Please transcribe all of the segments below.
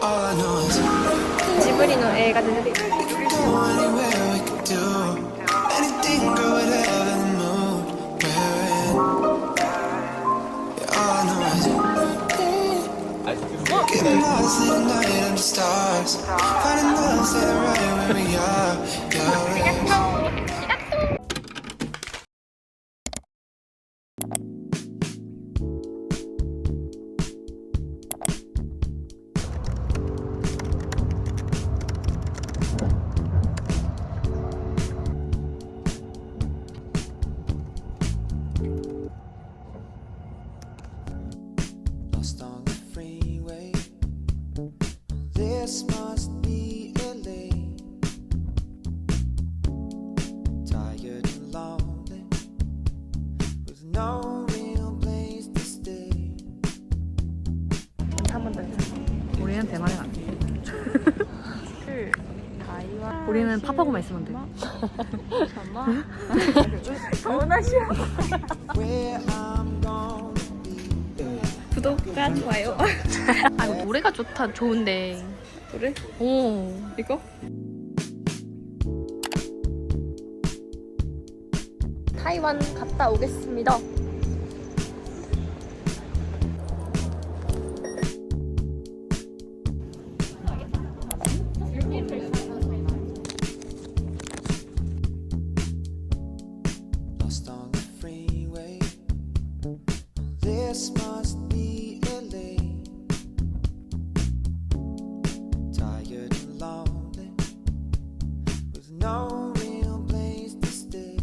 All I know is ジブリの映画で出てくる go anywhere we could do anything, girl, whatever the mood we're in. Yeah, all I know is getting lost in the night under stars, finding love, staying right where we are. Yeah, lost on the freeway. This must be LA. Tired and lonely, with no real place to stay. 한번 더. 우리는 대만에 안 돼. 우리는 팝하고만 있으면 돼. 원하시오. Where I'm gonna be. 구독과 좋아요. 아 이거 노래가 좋은데. 노래? 오 이거? 타이완 갔다 오겠습니다. Lost on the freeway. This must be LA. Tired and lonely, with no real place to stay.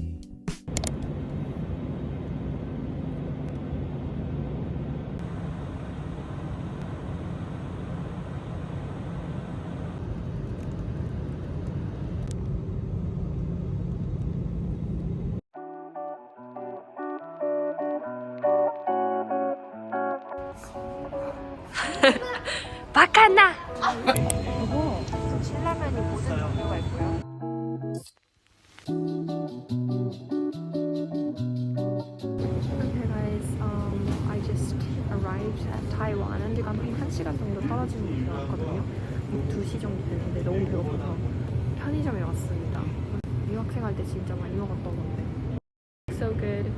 바카나. 이거 신라면이 모든 종류가 있고요. Okay guys, I just arrived at Taiwan. 한지가 한 시간 정도 떨어진 곳에 왔거든요. 2시 정도 됐는데 너무 배고파서 편의점에 왔습니다. 유학생 할 때 진짜 많이 먹었던 건데. So good.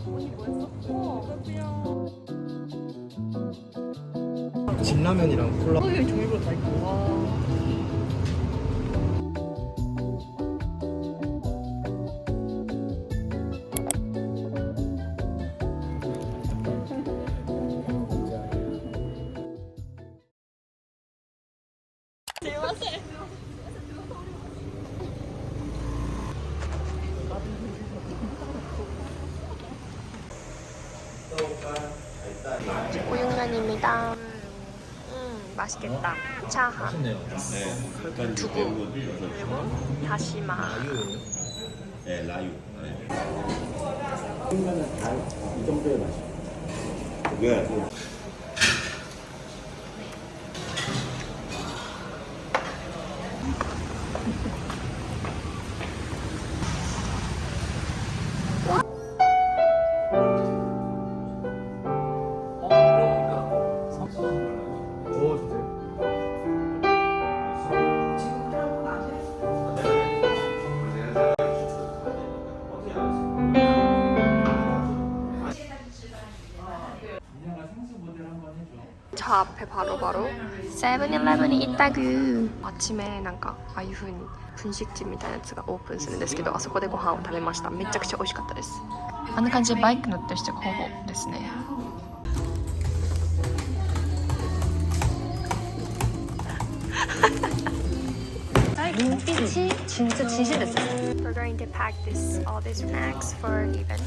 언니 뭐 했어? 진라면이랑 콜라. 여기 종류가 다 있고. 와. 우육면입니다. 맛있겠다. 차하, 맛있네요. 두부, 그리고 다시마. 네, 라유. 네. 이 정도의 맛이. 왜? 저 앞에 바로 세븐일레븐이 있다구. 아침에 뭔가 아이훈 분식집 みたいなやつがオープンするんですけど、あそこでご飯を食べました。めちゃくちゃ美味しかったです。あんな感じでバイク乗ってる人がほぼですね。눈빛이 진짜 진심 됐어요. We're going to pack all these snacks for the event.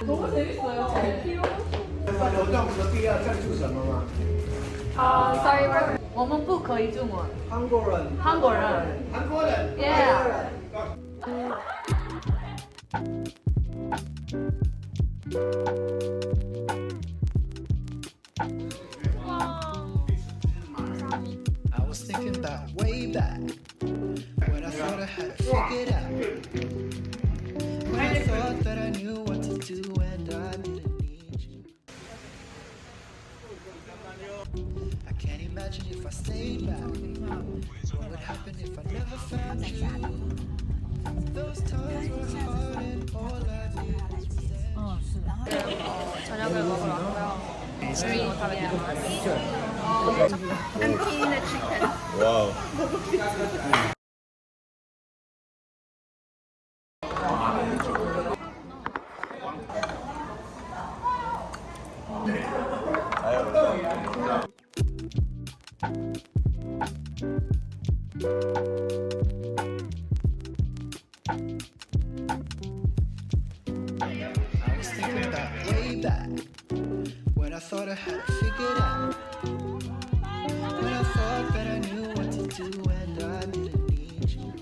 너무 재밌어요. Sorry, we're 我们不可以中文。韩国人，韩国人。韩国人， Yeah. I was thinking I can't imagine if I stayed back. What would happen if I never found you? Those times were hard and all I did was resent. 저녁을 먹으러 왔고요. 주인이 와우. I was thinking about way back when I thought I had it figured out. When I thought that I knew what to do and I didn't need you.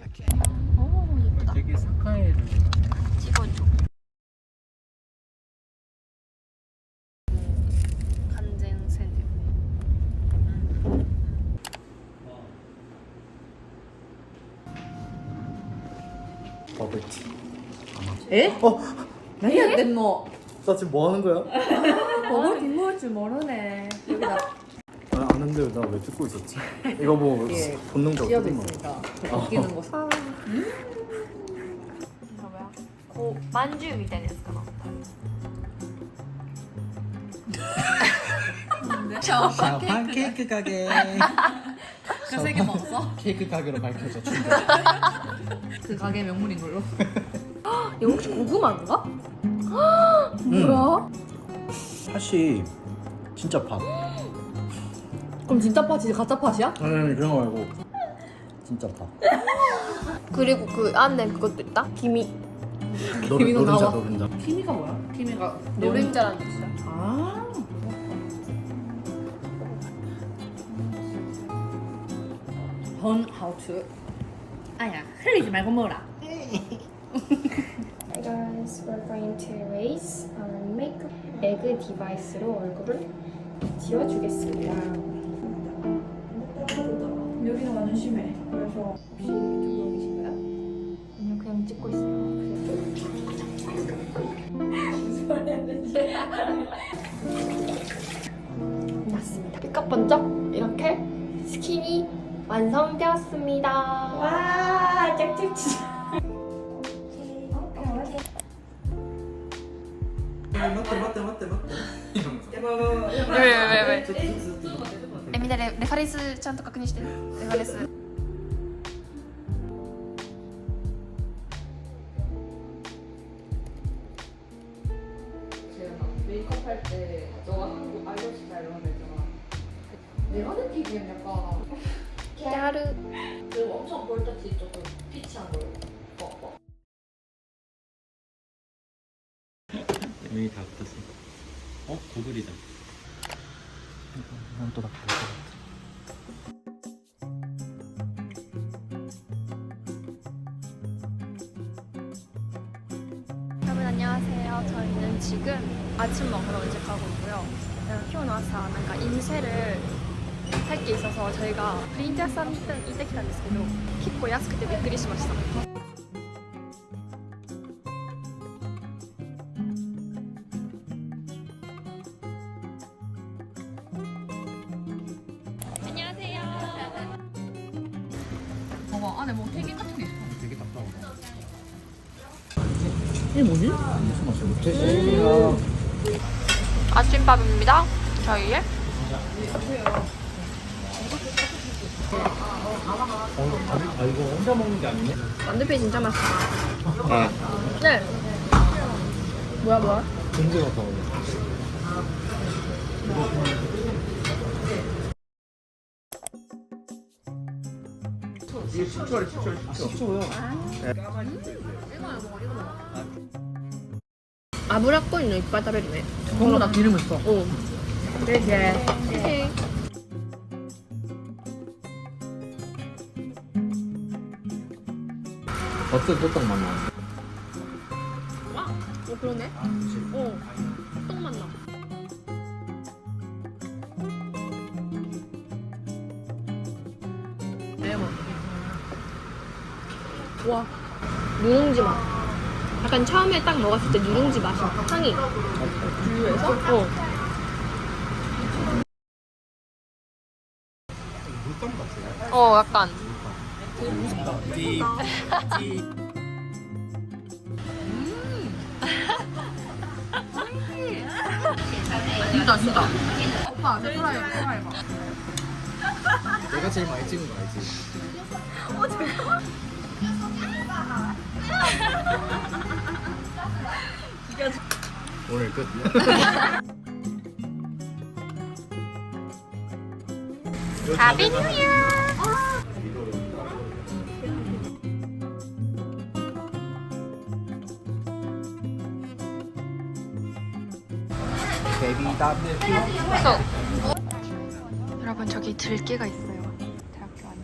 I can't. 되게 사카에 찍어줘. 간장 샌드. 버블티. 에?何やってんの 나 지금 뭐 하는 거야? 버블 뒷 먹을 줄 모르네. 여기다 아, 아는데 나 왜 듣고 있었지? 이거 뭐 예. 본능적으로 씌어도 뜯은 거. 있으니까 바뀌는 거. 이거 뭐야? 고 만주 みたいなやつかな. 샤오판 케이크 가게. 그 세 개 먹었어? 케이크 가게로 밝혀져. 그 가게 명물인 걸로. 이거 혹시 고구마인가? 뭐야? 팥이 진짜 팥. 그럼 진짜 팥이지 가짜 팥이야? 아니 그런 거 말고 진짜 팥. 그리고 그 안에 그것도 있다? 기미. 기미가 노른자 나와. 노른자. 키미가 뭐야? 키미가 노른자라는 뜻이야. 아. 번 하우츠. 아야 흘리지 말고 먹어라. Hi guys, we're going to erase our makeup 에그 디바이스로 얼굴을 지워주겠습니다. 여기가 완전 심해. 그래서 혹시 유튜브 계신가요? 아니요, 그냥 찍고 있어요. 맞습니다. 삐까 번쩍 이렇게 스킨이 완성되었습니다. 와, 짝짝짝. 맞대. 왜? みんなでレファレンスちゃんと確認して。レファレンス。 메이크업 할 때 너가 한국 아이돌 스타일 이런 거 있잖아. 내가 느끼기엔 약간 야르. 그리고 엄청 볼터치 조금 피치한 걸. 이미 다 붙었어. 고글이다. 난또 다 볼 것 같아. 여러분 안녕하세요. 저희는 지금 아침 먹으러 이제 가고 있고요. 키오나와사 뭔가 인쇄를 할 게 있어서 저희가 프린터屋さんに行ってきたんですけど結構安くてびっくりしました. 안녕하세요. 봐봐 안에 뭐 튀김 같은 게 있어. 되게 답답하다. 이게 뭐지? 무슨 맛이야? 못해지야. 아침밥입니다. 저희의 이거 혼자 먹는 게 아니네? 만두피 진짜 맛있다. 아, 네. 뭐야? 공주 같아. 이게 식초야. 아브라코 있는 이빨 따베리네. 전부 다 기름 있어. 오. 네. 어떤 호떡 맛 나? 그러네. 똥 맛나. 레몬. 와, 누룽지 맛. 약간 처음에 딱 먹었을 때 누룽지 맛이 향이. 주유해서? 약간. 진짜. 오빠, 내 또라이 봐. 내가 제일 많이 찍은 거 알지? 오늘 끝. Happy New Year! 베이비 답. 여러분 저기 들개가 있어요. 대학교 안에.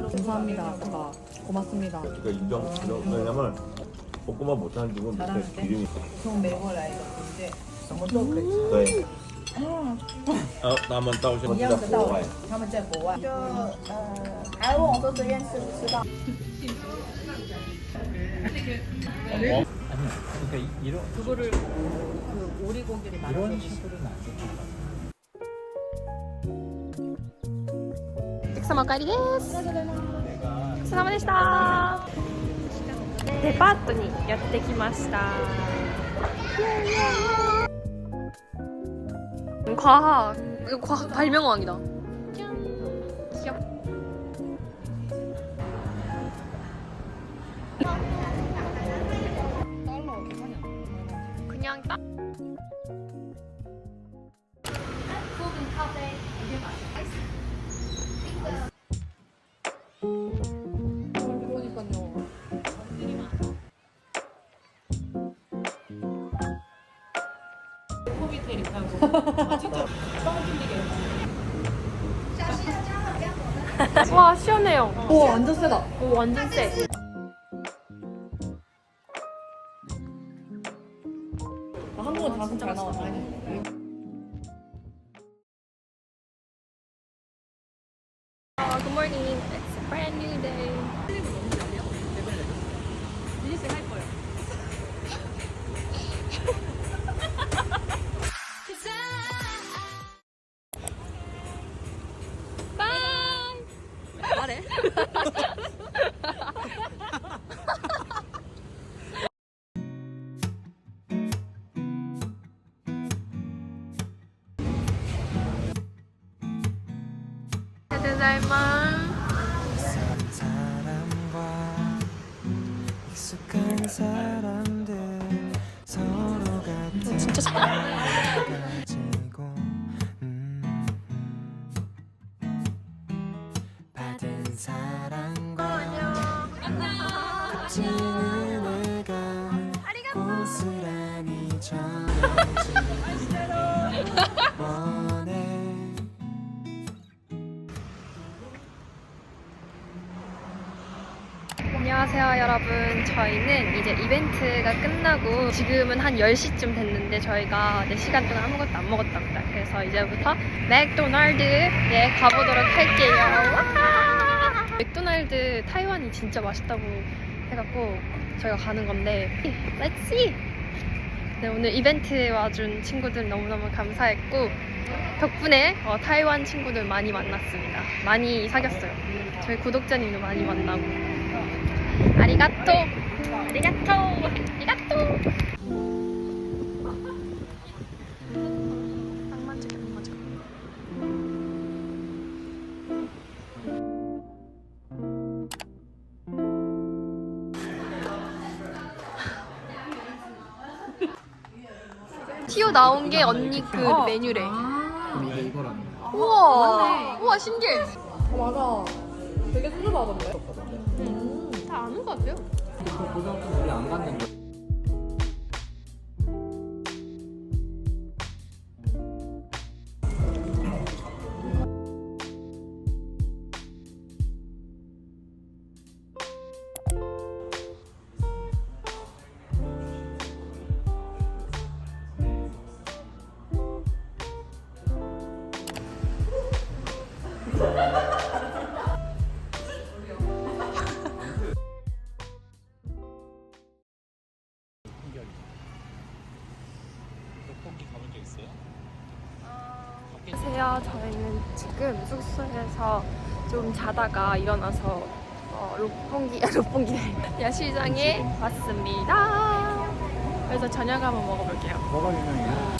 감사합니다. 오빠 고맙습니다. 그러니까 인정. 왜냐면 볶음밥 못하는 집은 밑에 기름이. 从美国来的，对不对？什么都可以吃。对。他们到现一样在在国外的道理。，他们在国外。还问我说这件事不知道。 그러니까 이런 그거를 그 오리고기를 말아서 이런 식으로는 안 좋다. お疲れ様帰りです。お疲れ様でした。デパートにやってきました。과학. 이거 과학 발명왕이다. 짠. 귀엽. 그냥 딱. 와 시원해요. 오 완전 세다. 오 완전 세. 한국어 자꾸 잘 나왔다. Good morning. It's a brand new day. Bye. 말해. 사람과 익숙한 사람들 서로 같은 진짜 잘. 가지고 받은 사랑과 값지는 애가 고스란히 전해지길 원해. 안녕하세요 여러분. 저희는 이제 이벤트가 끝나고 지금은 한 10시쯤 됐는데 저희가 4시간 동안 아무것도 안 먹었답니다. 그래서 이제부터 맥도날드에 가보도록 할게요. 와! 맥도날드 타이완이 진짜 맛있다고 해갖고 저희가 가는 건데 Let's see! 네, 오늘 이벤트에 와준 친구들 너무너무 감사했고 덕분에 타이완 친구들 많이 만났습니다. 많이 사귀었어요. 저희 구독자님도 많이 만나고 아리가또! 아리가또! 아리가또! 딱 만지게 안 맞아. 튀어나온 게 언니 그 메뉴래. 그럼 이게 이거라는 거. 우와! 우와 신기해. 맞아. 되게 순수하던데. 다 아는 것 같아요. 그 고등학교 우리 안 갔는데. 저희는 지금 숙소에서 좀 자다가 일어나서 롯봉기 야시장에 왔습니다. 그래서 저녁 한번 먹어볼게요. 뭐가 유명해요?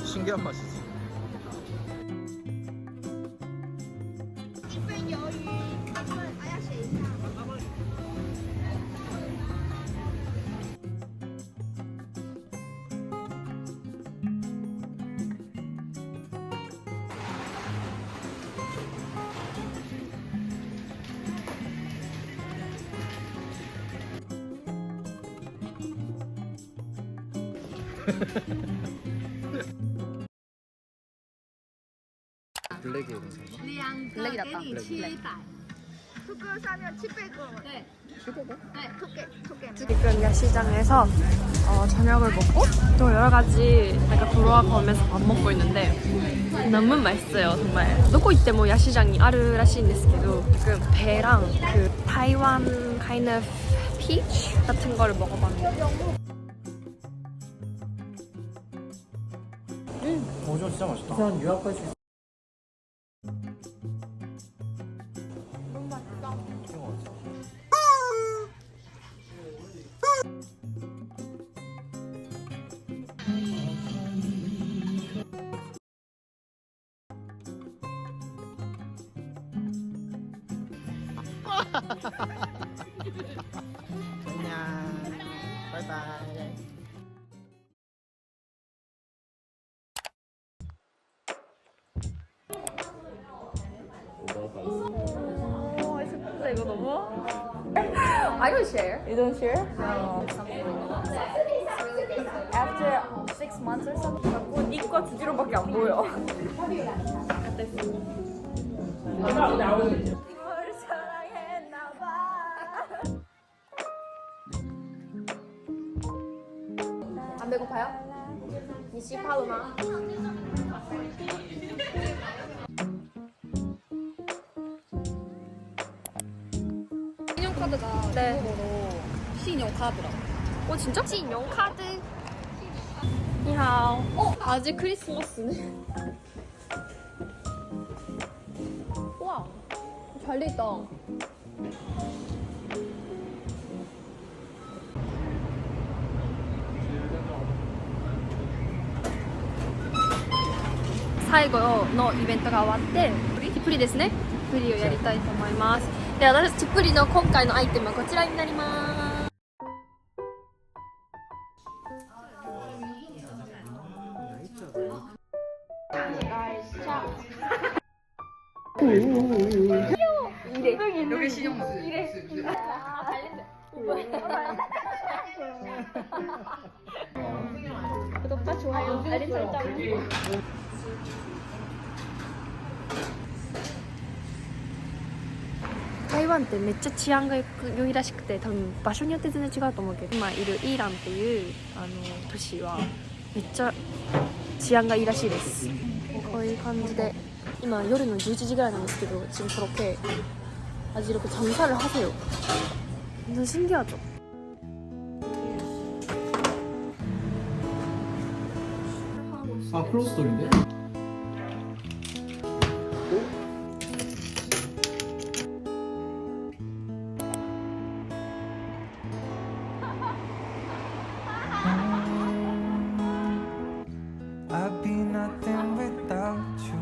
신기한 맛이지. 블랙이에요, 괜찮나? 블랙이 낫다. 블랙. 지금 야시장에서 저녁을 먹고 또 여러 가지 약간 돌아가면서 밥 먹고 있는데 너무 맛있어요 정말. どこ行っても 야시장이 あるらしいんですけど 지금 배랑 그 타이완 kind of peach 같은 거를 먹어봤는데 오징어 진짜 맛있다. 한 유학까지. 안녕. 바이바이. 이거 너무 I don't share. You don't share? After 6 months or something. 자꾸 니과 주지로밖에 안 보여. 이걸 사랑했나봐. 안 배고파요? 你吸泡了吗？ 신용카드가 네. 중국어로 신용카드라. 진짜? 신용카드. 니하오. 아직 크리스마스네. 와, 잘 돼 있다.最後のイベントが終わってティプリですね。ティプリをやりたいと思います。で、私ティプリの今回のアイテムはこちらになります。여기 신용. 구독과 좋아요, 알림 설정. 타이완ってめっちゃ治安が良いらしくて、多分場所によって全然違うと思うけど、今いるイーランっていう都市はめっちゃ治安がいいらしいです。こういう感じで今夜の11時ぐらいなんですけど, 지금 저렇게 아직 이렇게 장사를 하세요. 완전 신기하죠? 아, 클로스돌인데? I'd be nothing without you.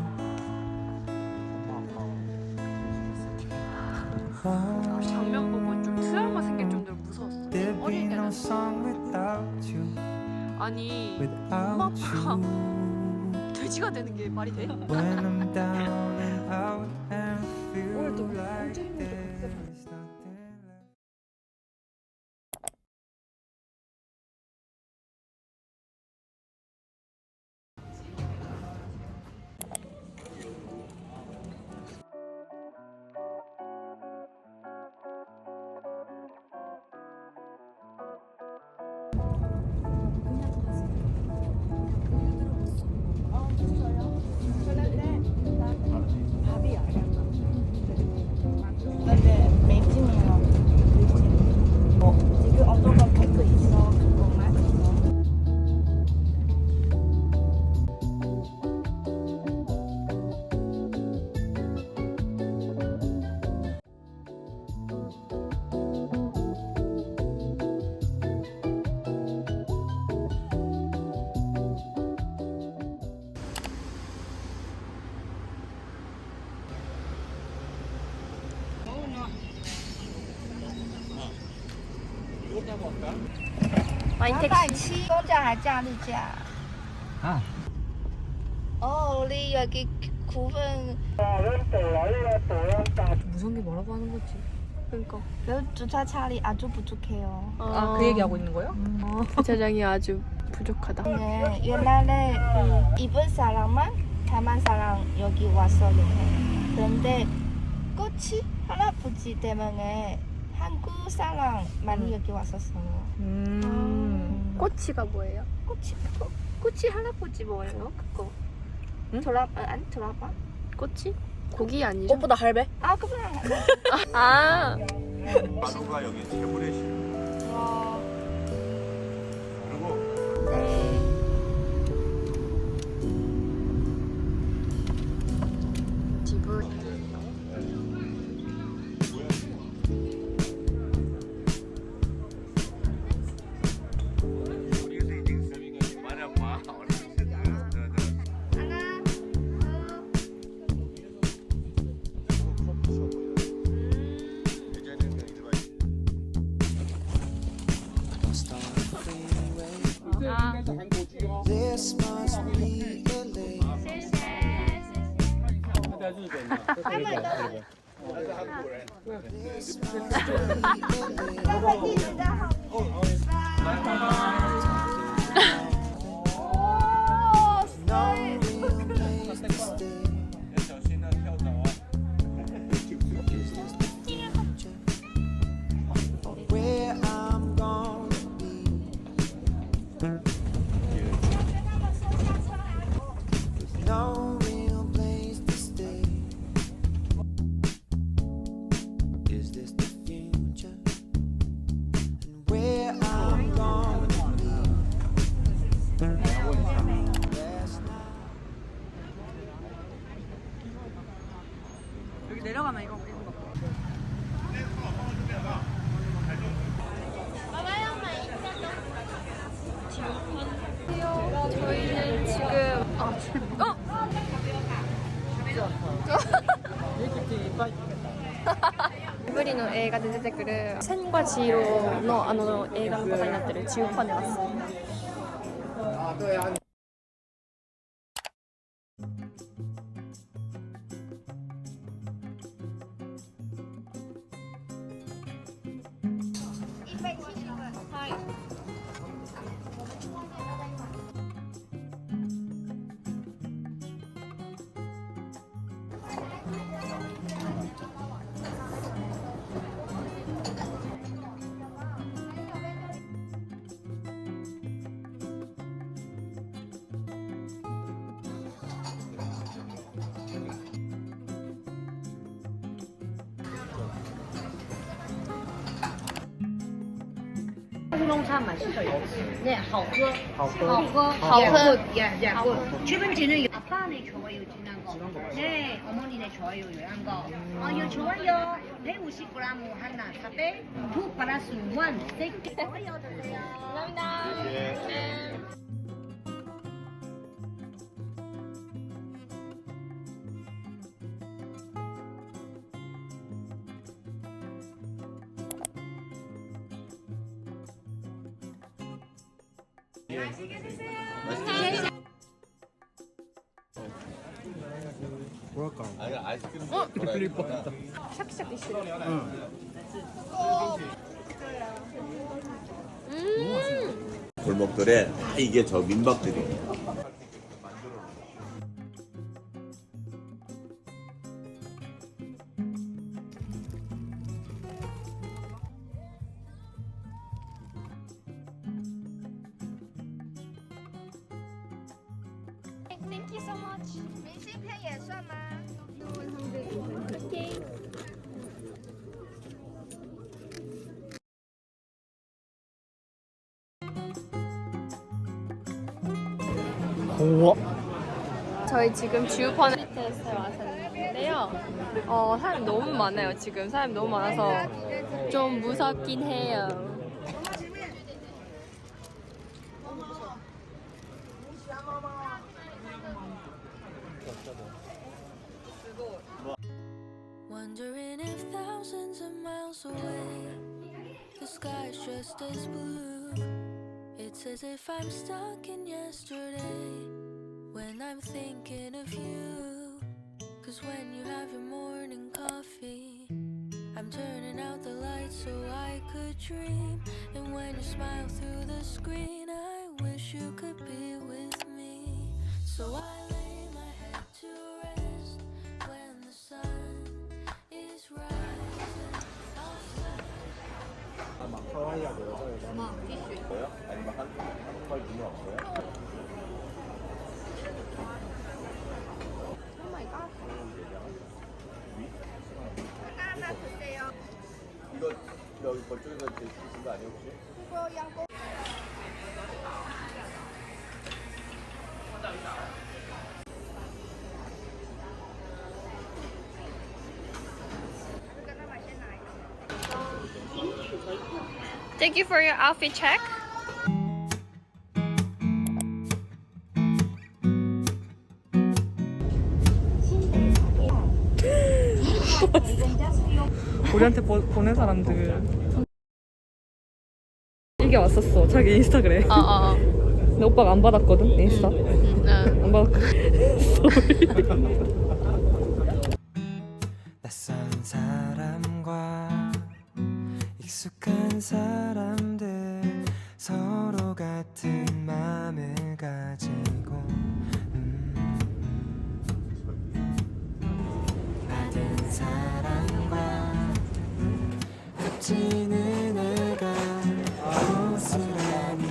장면 보고 좀 트라우마 생길 정도로 무서웠어. There'd be 어릴 no 때는 song without you. 아니 Without you. 돼지가 되는 게 말이 돼? When I'm down and out and feel like there's nothing left. 마인 870公价还假日价 아. 우리 여기 구분 무서운 게 뭐라고 하는 거지? 그러니까 주차 차리 아주 부족해요. 그 얘기하고 있는 거예요? 주차장이 아주 부족하다. 네, 옛날에 일본 사람만 대만 사람 여기 왔어요. 그런데 꽃이 할아버지 때문에 한국 사람 많이 여기 왔었어요. 꼬치가 뭐예요? 꽃이 할아버지 뭐예요? 그거 아니 드라마? 꼬치? 고기 아니죠? 꽃보다 할배? 아 그거는 아 마루가 여기 태블릿이. 그리고 집을 This must be LA. This must be LA. No real place to stay. Is this the future? Where I'm gonna be? No real place to stay. Is this the future? And where I'm gonna be? Last night. 여기 내려가면 이거 저희는 지금ブリの映画で出てくる千과千尋の映画のことになってる中古にます乌龙茶맛있어요. 네, 好喝. 好喝. good. 주변지는 아빠네 좋아요 진한 거. 네, 어머니네 좋아요 요란 거. 이거 좋아요. 150g 하나 400. 2 플러스 1. 좋아요 드세요. 감사합니다. 뭐랄까 아니 아이스크림. 흘릴 뻔했다. 샥샥 있어요. 골목들에 다 이게 저 민박들이에요. Thank you so much. 明信片也算吗？ 우와. 저희 지금 주유펀 테스트에 왔었는데요. 사람 너무 많아요. 지금 사람 너무 많아서 좀 무섭긴 해요. Wondering if thousands of miles away, the sky is just as blue. It's as if I'm stuck in yesterday when I'm thinking of you. 'Cause when you have your morning coffee, I'm turning out the lights so I could dream. And when you smile through the screen, I wish you could be with me. So I lay my head to rest when the sun is rising. 하와이하고 여자여자 뭐요? 아니면 한국말 분이 없어요? 이거 여기 거쪽에서 제일 주신 거 아니에요 혹시? Thank you for your outfit check. 우리한테 보낸 사람들 이게 왔었어. 자기 인스타그램. 근데 오빠가 안 받았거든 인스타. 안 받았거든. 낯선 사람과 익숙한 사람들 서로 같은 마음을 가지고 받은 사랑과 겹치는 애가 고스란히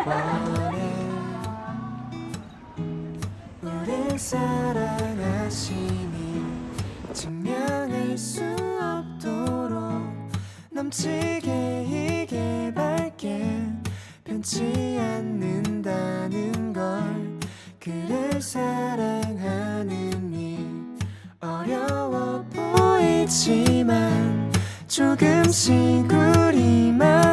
원해 우릴 사랑하시니 증명할 수 없도록 넘치게 이게 밝게 변치 않는다는 걸 그를 사랑하는 일 어려워 보이지만 조금씩 우리만